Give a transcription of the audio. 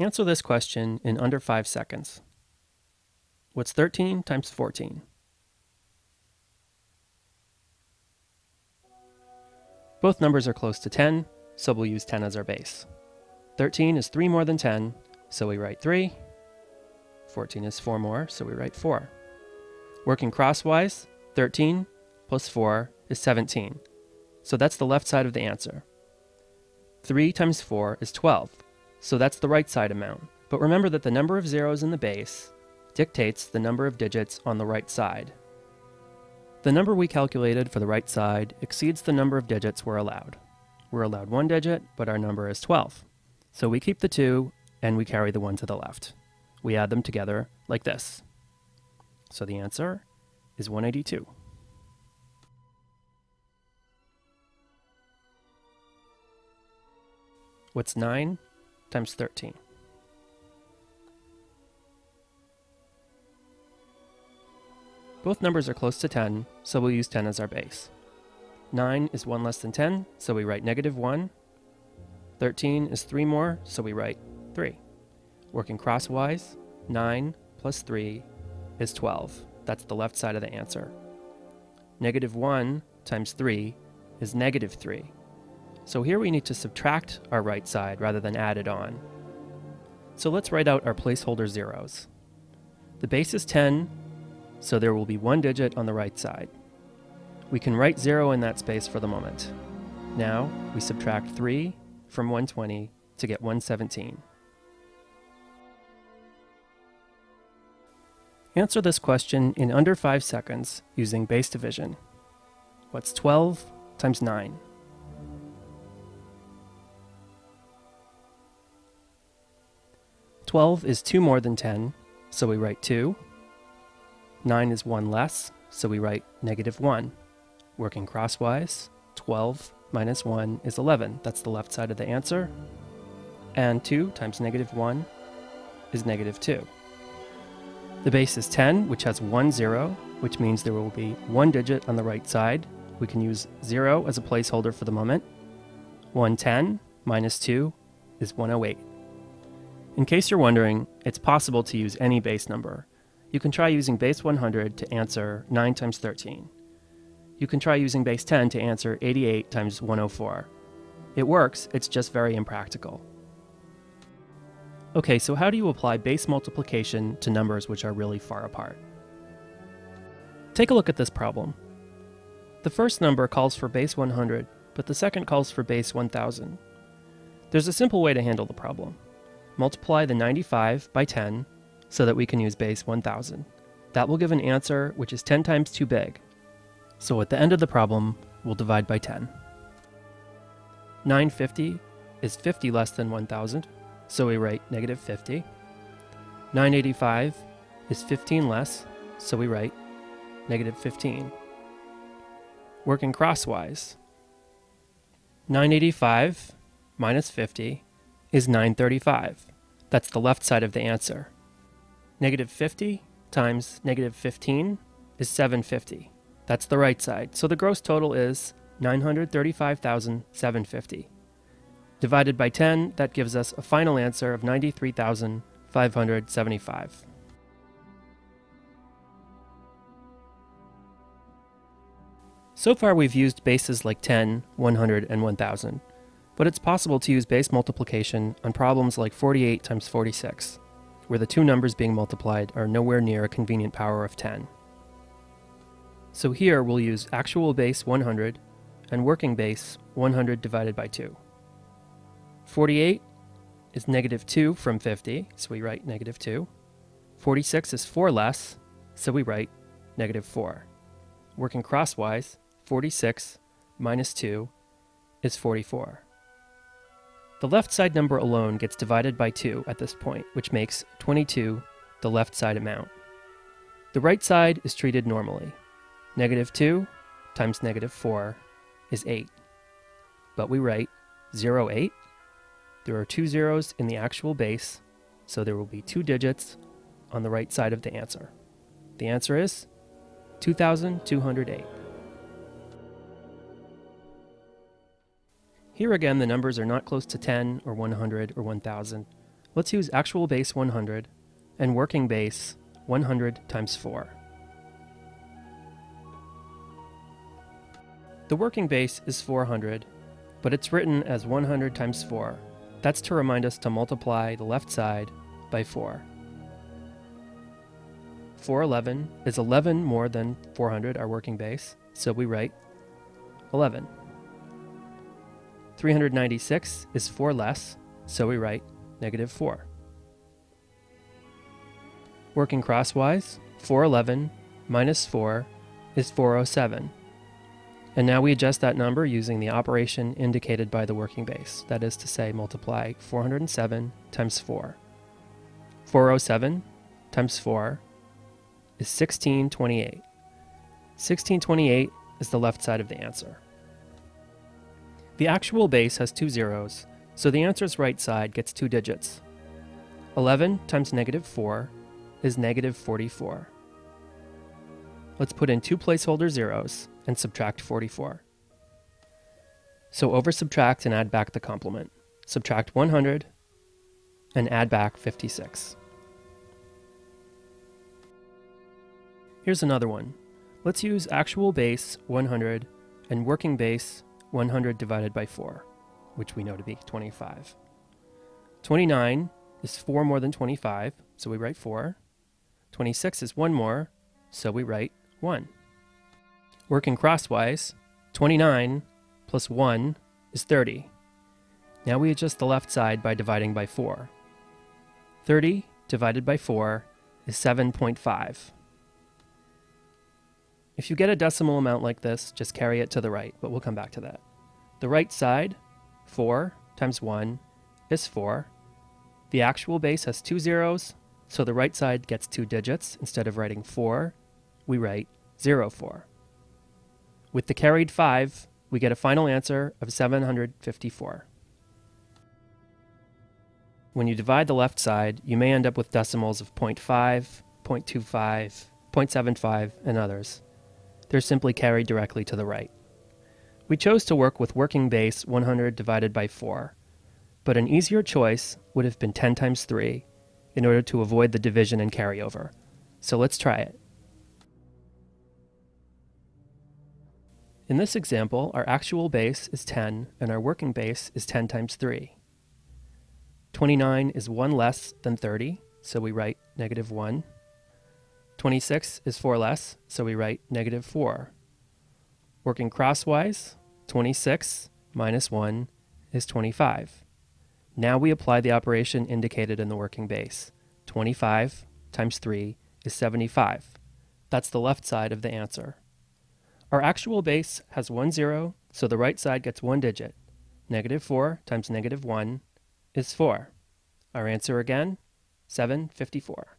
Answer this question in under 5 seconds. What's 13 times 14? Both numbers are close to 10, so we'll use 10 as our base. 13 is 3 more than 10, so we write 3. 14 is 4 more, so we write 4. Working crosswise, 13 plus 4 is 17. So that's the left side of the answer. 3 times 4 is 12. So that's the right side amount. But remember that the number of zeros in the base dictates the number of digits on the right side. The number we calculated for the right side exceeds the number of digits we're allowed. We're allowed 1 digit, but our number is 12. So we keep the 2 and we carry the 1 to the left. We add them together like this. So the answer is 182. What's 9 times 13? Both numbers are close to 10, so we'll use 10 as our base. 9 is 1 less than 10, so we write -1. 13 is 3 more, so we write 3. Working crosswise, 9 plus 3 is 12. That's the left side of the answer. -1 times 3 is -3. So here we need to subtract our right side rather than add it on. So let's write out our placeholder zeros. The base is 10, so there will be 1 digit on the right side. We can write 0 in that space for the moment. Now we subtract 3 from 120 to get 117. Answer this question in under 5 seconds using base division. What's 12 times 9? "12 is 2 more than 10, so we write 2. 9 is 1 less, so we write -1. Working crosswise, 12 minus 1 is 11. That's the left side of the answer. And 2 times -1 is -2. The base is 10, which has 1 0, which means there will be 1 digit on the right side. We can use 0 as a placeholder for the moment. 110 minus 2 is 108. In case you're wondering, it's possible to use any base number. You can try using base 100 to answer 9 times 13. You can try using base 10 to answer 88 times 104. It works, it's just very impractical. Okay, so how do you apply base multiplication to numbers which are really far apart? Take a look at this problem. The first number calls for base 100, but the second calls for base 1000. There's a simple way to handle the problem. Multiply the 95 by 10 so that we can use base 1000. That will give an answer which is 10 times too big. So at the end of the problem, we'll divide by 10. 950 is 50 less than 1000, so we write -50. 985 is 15 less, so we write -15. Working crosswise, 985 minus 50 is 935. That's the left side of the answer. -50 times -15 is 750. That's the right side. So the gross total is 935,750. Divided by 10, that gives us a final answer of 93,575. So far we've used bases like 10, 100, and 1000. But it's possible to use base multiplication on problems like 48 times 46, where the two numbers being multiplied are nowhere near a convenient power of 10. So here we'll use actual base 100 and working base 100 divided by 2. 48 is -2 from 50, so we write -2. 46 is 4 less, so we write -4. Working crosswise, 46 minus 2 is 44. The left side number alone gets divided by 2 at this point, which makes 22 the left side amount. The right side is treated normally. -2 times -4 is 8. But we write 08. There are 2 zeros in the actual base, so there will be 2 digits on the right side of the answer. The answer is 2,208. Here again, the numbers are not close to 10 or 100 or 1000, Let's use actual base 100 and working base 100 times 4. The working base is 400, but it's written as 100 times 4. That's to remind us to multiply the left side by 4. 411 is 11 more than 400, our working base, so we write 11. 396 is 4 less, so we write -4. Working crosswise, 411 minus 4 is 407. And now we adjust that number using the operation indicated by the working base. That is to say, multiply 407 times 4. 407 times 4 is 1628. 1628 is the left side of the answer. The actual base has 2 zeros, so the answer's right side gets 2 digits. 11 times -4 is -44. Let's put in 2 placeholder zeros and subtract 44. So over subtract and add back the complement. Subtract 100 and add back 56. Here's another one. Let's use actual base 100 and working base 100 divided by 4, which we know to be 25. 29 is 4 more than 25, so we write 4. 26 is 1 more, so we write 1. Working crosswise, 29 plus 1 is 30. Now we adjust the left side by dividing by 4. 30 divided by 4 is 7.5. If you get a decimal amount like this, just carry it to the right, but we'll come back to that. The right side, 4 times 1 is 4. The actual base has 2 zeros, so the right side gets 2 digits. Instead of writing 4, we write 04. With the carried 5, we get a final answer of 754. When you divide the left side, you may end up with decimals of 0.5, 0.25, 0.75, and others. They're simply carried directly to the right. We chose to work with working base 100 divided by 4, but an easier choice would have been 10 times 3 in order to avoid the division and carryover. So let's try it. In this example, our actual base is 10 and our working base is 10 times 3. 29 is 1 less than 30, so we write -1. 26 is 4 less, so we write -4. Working crosswise, 26 minus 1 is 25. Now we apply the operation indicated in the working base. 25 times 3 is 75. That's the left side of the answer. Our actual base has 1 zero, so the right side gets 1 digit. -4 times -1 is 4. Our answer again, 754.